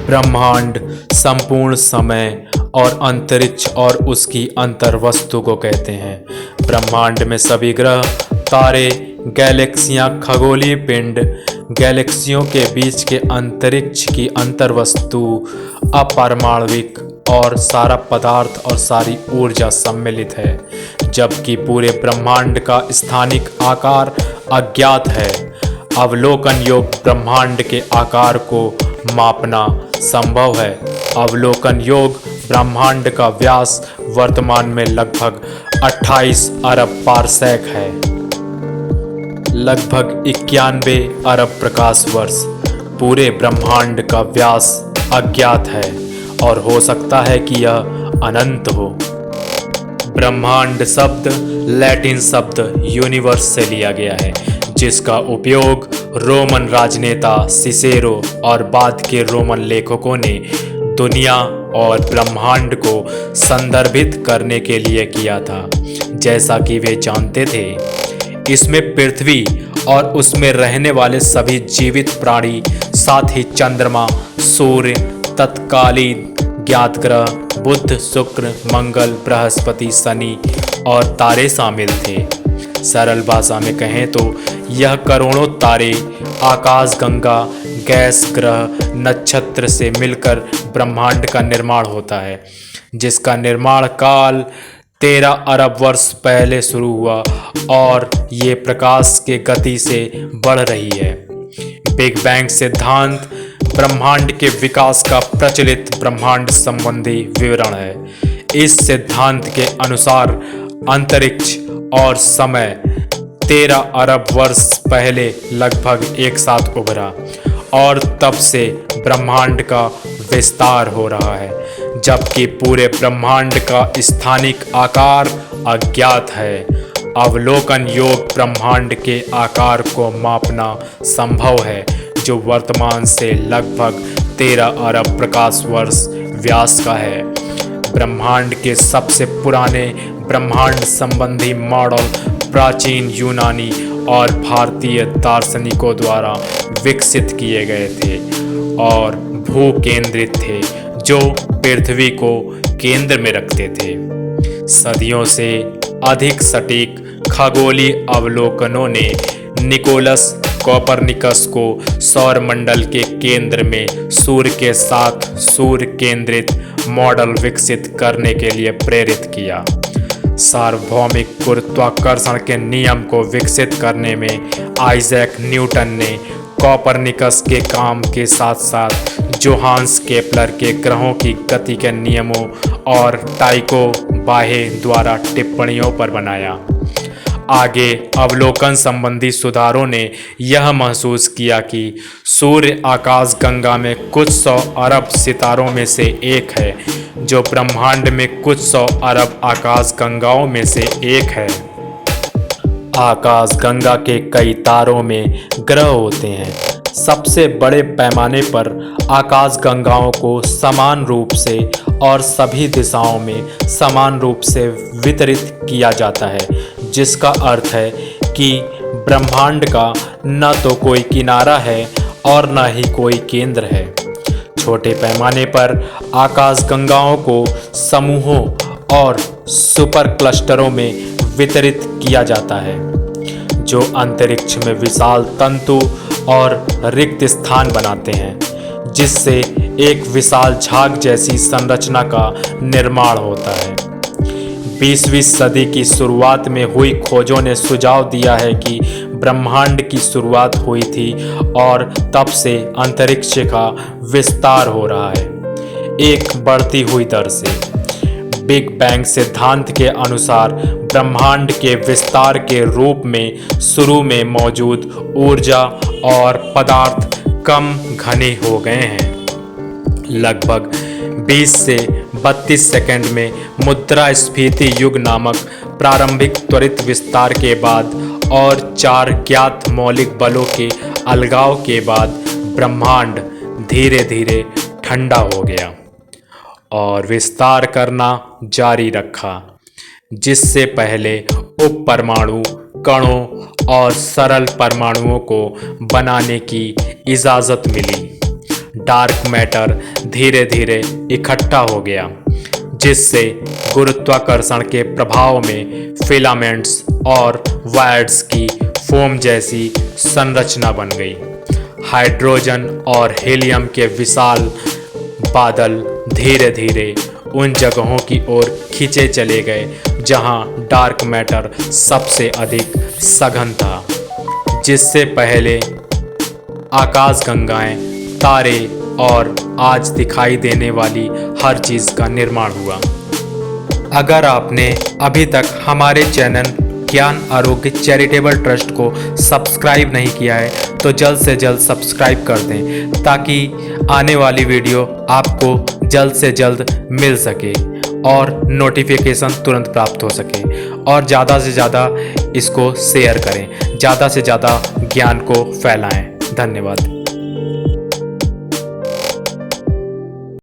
ब्रह्मांड संपूर्ण समय और अंतरिक्ष और उसकी अंतर्वस्तु को कहते हैं। ब्रह्मांड में सभी ग्रह, तारे, गैलेक्सियां, खगोलीय पिंड, गैलेक्सियों के बीच के अंतरिक्ष की अंतर्वस्तु, अपारमाणविक और सारा पदार्थ और सारी ऊर्जा सम्मिलित है, जबकि पूरे ब्रह्मांड का स्थानिक आकार अज्ञात है। अवलोकन योग्य ब्रह्मांड के आकार को मापना संभव है। अवलोकन योग्य ब्रह्मांड का व्यास वर्तमान में लगभग 28 अरब पारसेक है, लगभग 91 अरब प्रकाश वर्ष। पूरे ब्रह्मांड का व्यास अज्ञात है और हो सकता है कि यह अनंत हो। ब्रह्मांड शब्द लैटिन शब्द यूनिवर्स से लिया गया है, जिसका उपयोग रोमन राजनेता सिसेरो और बाद के रोमन लेखकों ने दुनिया और ब्रह्मांड को संदर्भित करने के लिए किया था। जैसा कि वे जानते थे, इसमें पृथ्वी और उसमें रहने वाले सभी जीवित प्राणी, साथ ही चंद्रमा, सूर्य, तत्कालीन ज्ञात ग्रह, बुध, शुक्र, मंगल, बृहस्पति, शनि और तारे शामिल थे। सरल भाषा में कहें तो यह करोड़ों तारे, आकाशगंगा, गैस, ग्रह, नक्षत्र से मिलकर ब्रह्मांड का निर्माण होता है, जिसका निर्माण काल 13 अरब वर्ष पहले शुरू हुआ और ये प्रकाश के गति से बढ़ रही है। बिग बैंग सिद्धांत ब्रह्मांड के विकास का प्रचलित ब्रह्मांड संबंधी विवरण है। इस सिद्धांत के अनुसार अंतरिक्ष और समय 13 अरब वर्ष पहले लगभग एक साथ उभरा और तब से ब्रह्मांड का विस्तार हो रहा है, जबकि पूरे ब्रह्मांड का स्थानिक आकार अज्ञात है। अवलोकन योग्य ब्रह्मांड के आकार को मापना संभव है, जो वर्तमान से लगभग 13 अरब प्रकाश वर्ष व्यास का है। ब्रह्मांड के सबसे पुराने ब्रह्मांड संबंधी मॉडल प्राचीन यूनानी और भारतीय दार्शनिकों द्वारा विकसित किए गए थे और भू केंद्रित थे, जो पृथ्वी को केंद्र में रखते थे। सदियों से अधिक सटीक खगोलीय अवलोकनों ने निकोलस कोपरनिकस को सौरमंडल के केंद्र में सूर्य के साथ सूर्य केंद्रित मॉडल विकसित करने के लिए प्रेरित किया। सार्वभौमिक गुरुत्वाकर्षण के नियम को विकसित करने में आइजैक न्यूटन ने कोपरनिकस के काम के साथ साथ जोहान्स केपलर के ग्रहों की गति के नियमों और टाइको बाहे द्वारा टिप्पणियों पर बनाया। आगे अवलोकन संबंधी सुधारों ने यह महसूस किया कि सूर्य आकाशगंगा में कुछ 100 अरब सितारों में से एक है, जो ब्रह्मांड में कुछ 100 अरब आकाशगंगाओं में से एक है। आकाशगंगा के कई तारों में ग्रह होते हैं। सबसे बड़े पैमाने पर आकाशगंगाओं को समान रूप से और सभी दिशाओं में समान रूप से वितरित किया जाता है, जिसका अर्थ है कि ब्रह्मांड का न तो कोई किनारा है और न ही कोई केंद्र है। छोटे पैमाने पर आकाशगंगाओं को समूहों और सुपर क्लस्टरों में वितरित किया जाता है, जो अंतरिक्ष में विशाल तंतु और रिक्त स्थान बनाते हैं, जिससे एक विशाल झाग जैसी संरचना का निर्माण होता है। 20वीं सदी की शुरुआत में हुई खोजों ने सुझाव दिया है कि ब्रह्मांड की शुरुआत हुई थी और तब से अंतरिक्ष का विस्तार हो रहा है, एक बढ़ती हुई दर से। बिग बैंग सिद्धांत के अनुसार ब्रह्मांड के विस्तार के रूप में शुरू में मौजूद ऊर्जा और पदार्थ कम घने हो गए हैं। लगभग 20 से 32 सेकंड में मुद्रास्फीति युग नामक प्रारंभिक त्वरित विस्तार के बाद और 4 ज्ञात मौलिक बलों के अलगाव के बाद ब्रह्मांड धीरे धीरे ठंडा हो गया और विस्तार करना जारी रखा, जिससे पहले उप परमाणु, कणों और सरल परमाणुओं को बनाने की इजाज़त मिली। डार्क मैटर धीरे धीरे इकट्ठा हो गया, जिससे गुरुत्वाकर्षण के प्रभाव में फिलामेंट्स और वायर्स की फोम जैसी संरचना बन गई। हाइड्रोजन और हीलियम के विशाल बादल धीरे धीरे उन जगहों की ओर खींचे चले गए जहां डार्क मैटर सबसे अधिक सघन था, जिससे पहले आकाशगंगाएं, तारे और आज दिखाई देने वाली हर चीज़ का निर्माण हुआ। अगर आपने अभी तक हमारे चैनल ज्ञान आरोग्य चैरिटेबल ट्रस्ट को सब्सक्राइब नहीं किया है तो जल्द से जल्द सब्सक्राइब कर दें, ताकि आने वाली वीडियो आपको जल्द से जल्द मिल सके और नोटिफिकेशन तुरंत प्राप्त हो सके। और ज़्यादा से ज़्यादा इसको शेयर करें, ज़्यादा से ज़्यादा ज्ञान को फैलाएं। धन्यवाद।